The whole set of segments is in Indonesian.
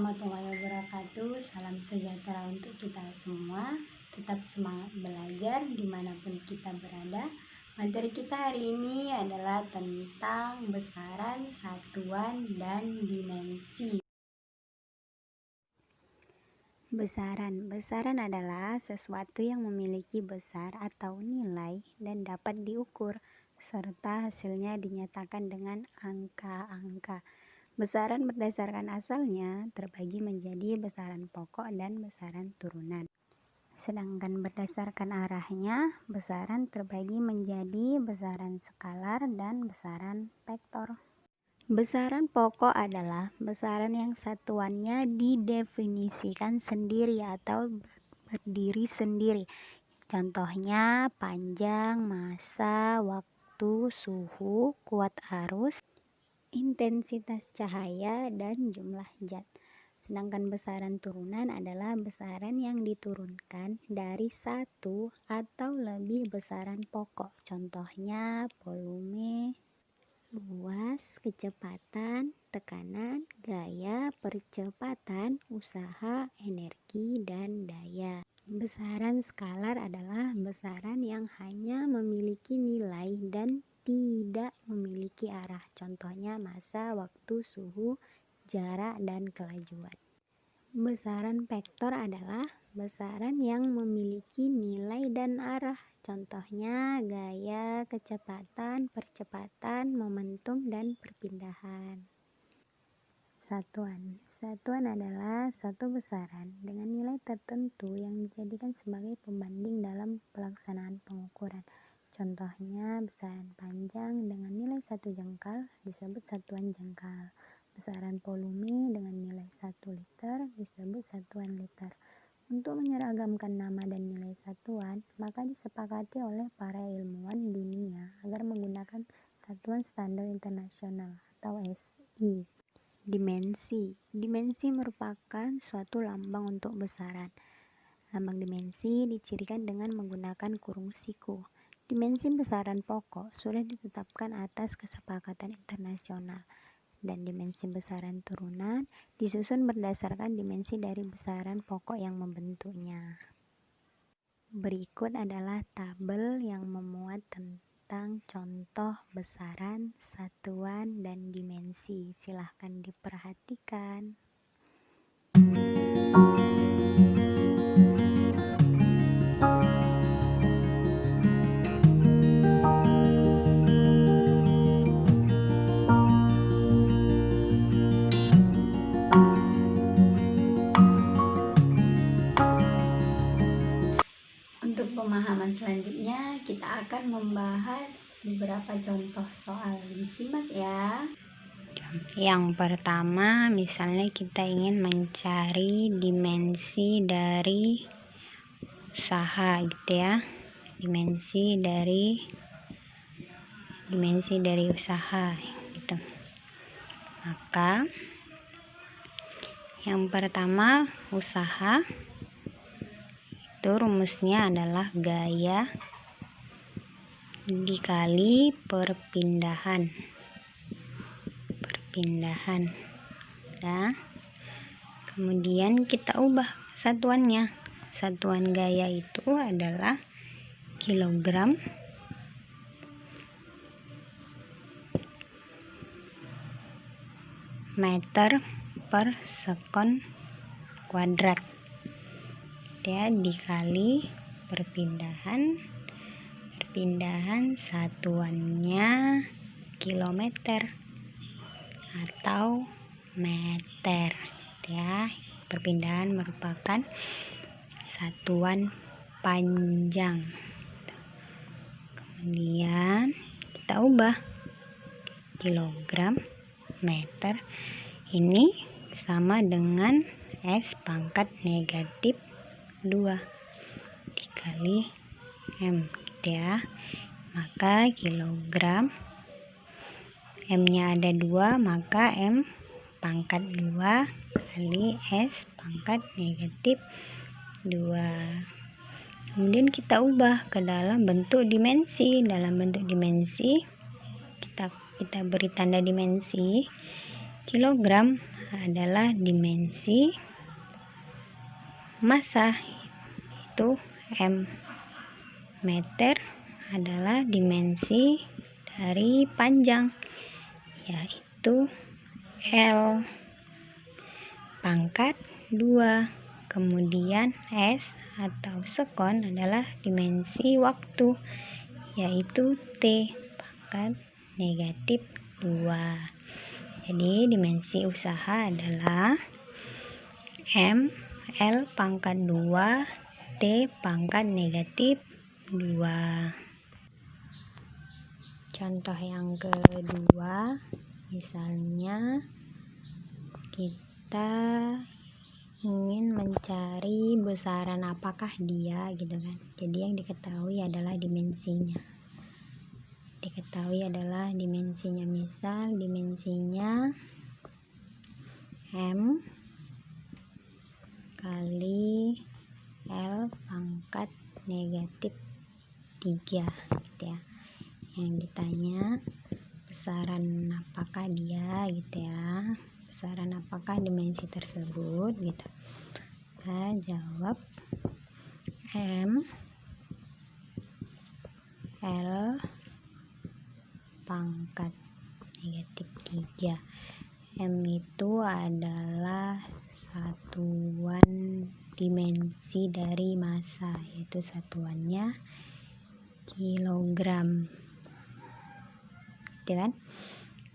warahmatullahi wabarakatuh. Salam sejahtera untuk kita semua. Tetap semangat belajar dimanapun kita berada. Materi kita hari ini adalah tentang besaran, satuan, dan dimensi. Besaran adalah sesuatu yang memiliki besar atau nilai dan dapat diukur, serta hasilnya dinyatakan dengan angka-angka. Besaran berdasarkan asalnya terbagi menjadi besaran pokok dan besaran turunan. Sedangkan berdasarkan arahnya, besaran terbagi menjadi besaran skalar dan besaran vektor. Besaran pokok adalah besaran yang satuannya didefinisikan sendiri atau berdiri sendiri. Contohnya panjang, massa, waktu, suhu, kuat arus, intensitas cahaya, dan jumlah zat. Sedangkan besaran turunan adalah besaran yang diturunkan dari satu atau lebih besaran pokok. Contohnya volume, luas, kecepatan, tekanan, gaya, percepatan, usaha, energi, dan daya. Besaran skalar adalah besaran yang hanya memiliki nilai dan tidak memiliki arah. Contohnya massa, waktu, suhu, jarak, dan kelajuan. Besaran vektor adalah besaran yang memiliki nilai dan arah. Contohnya gaya, kecepatan, percepatan, momentum, dan perpindahan. Satuan adalah suatu besaran dengan nilai tertentu yang dijadikan sebagai pembanding dalam pelaksanaan pengukuran. Contohnya besaran panjang dengan nilai 1 jengkal disebut satuan jengkal. Besaran volume dengan nilai 1 liter disebut satuan liter. Untuk menyeragamkan nama dan nilai satuan, maka disepakati oleh para ilmuwan dunia agar menggunakan satuan standar internasional atau SI. Dimensi merupakan suatu lambang untuk besaran. Lambang dimensi dicirikan dengan menggunakan kurung siku. Dimensi besaran pokok sudah ditetapkan atas kesepakatan internasional, dan dimensi besaran turunan disusun berdasarkan dimensi dari besaran pokok yang membentuknya. Berikut adalah tabel yang memuat tentang contoh besaran, satuan, dan dimensi. Silahkan diperhatikan. Untuk pemahaman selanjutnya, kita akan membahas beberapa contoh soal. Disimak ya. Yang pertama, misalnya kita ingin mencari dimensi dari usaha gitu ya. Dimensi dari usaha gitu. Maka yang pertama, usaha itu rumusnya adalah gaya dikali perpindahan. Nah, kemudian kita ubah satuannya. Satuan gaya itu adalah kilogram meter per sekon kuadrat ya, dikali perpindahan satuannya kilometer atau meter ya. Perpindahan merupakan satuan panjang. Kemudian kita ubah kilogram meter ini sama dengan S pangkat negatif 2 dikali M gitu ya. Maka kilogram M nya ada 2, maka M pangkat 2 kali S pangkat negatif 2. Kemudian kita ubah ke dalam bentuk dimensi. Dalam bentuk dimensi kita beri tanda dimensi. Kilogram adalah dimensi massa, itu M. Meter adalah dimensi dari panjang, yaitu L. Pangkat 2. Kemudian S atau sekon adalah dimensi waktu, yaitu T. Pangkat negatif 2. Jadi dimensi usaha adalah M, L pangkat 2, T pangkat negatif 2. Contoh yang kedua, misalnya kita ingin mencari besaran apakah dia gitu kan. Jadi yang diketahui adalah dimensinya. Misal dimensinya M kali L pangkat negatif 3 gitu ya. Yang ditanya besaran apakah dia gitu ya, besaran apakah dimensi tersebut gitu. Kita jawab M L pangkat negatif 3. M itu adalah satuan dimensi dari massa, yaitu satuannya kilogram, gitu kan.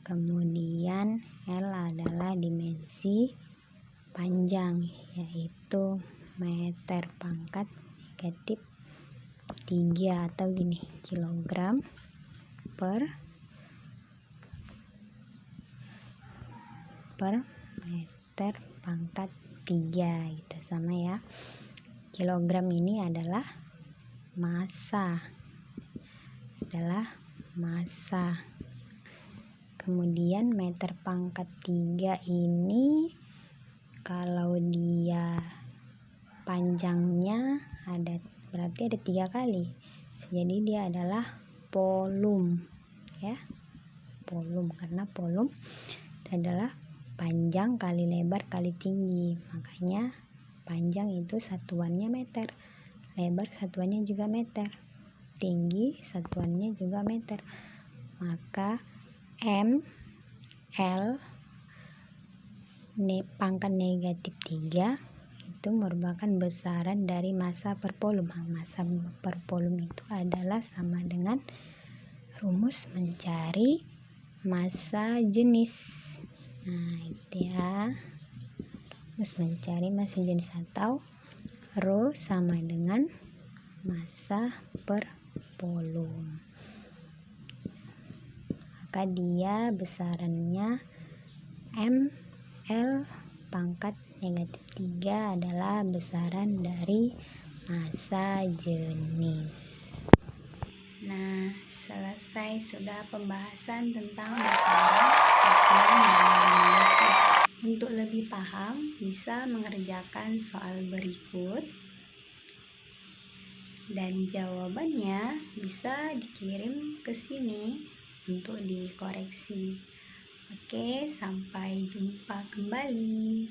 Kemudian L adalah dimensi panjang, yaitu meter pangkat negatif 3 atau gini, kilogram per meter pangkat 3 gitu, sama ya. Kilogram ini adalah massa, kemudian meter pangkat 3 ini kalau dia panjangnya berarti ada 3 kali, jadi dia adalah volum ya, karena volum adalah panjang kali lebar kali tinggi, makanya panjang itu satuannya meter, lebar satuannya juga meter, tinggi satuannya juga meter. Maka M L pangkat negatif 3 itu merupakan besaran dari massa per volum. Massa per volum itu adalah sama dengan rumus mencari massa jenis. Nah itu ya, rumus mencari massa jenis atau rho sama dengan massa per volum. Maka dia besarannya M L pangkat negatif 3 adalah besaran dari massa jenis. Nah, selesai sudah pembahasan tentang besaran, ukuran, dan dimensi. Untuk lebih paham, bisa mengerjakan soal berikut dan jawabannya bisa dikirim ke sini untuk dikoreksi. Oke, sampai jumpa kembali.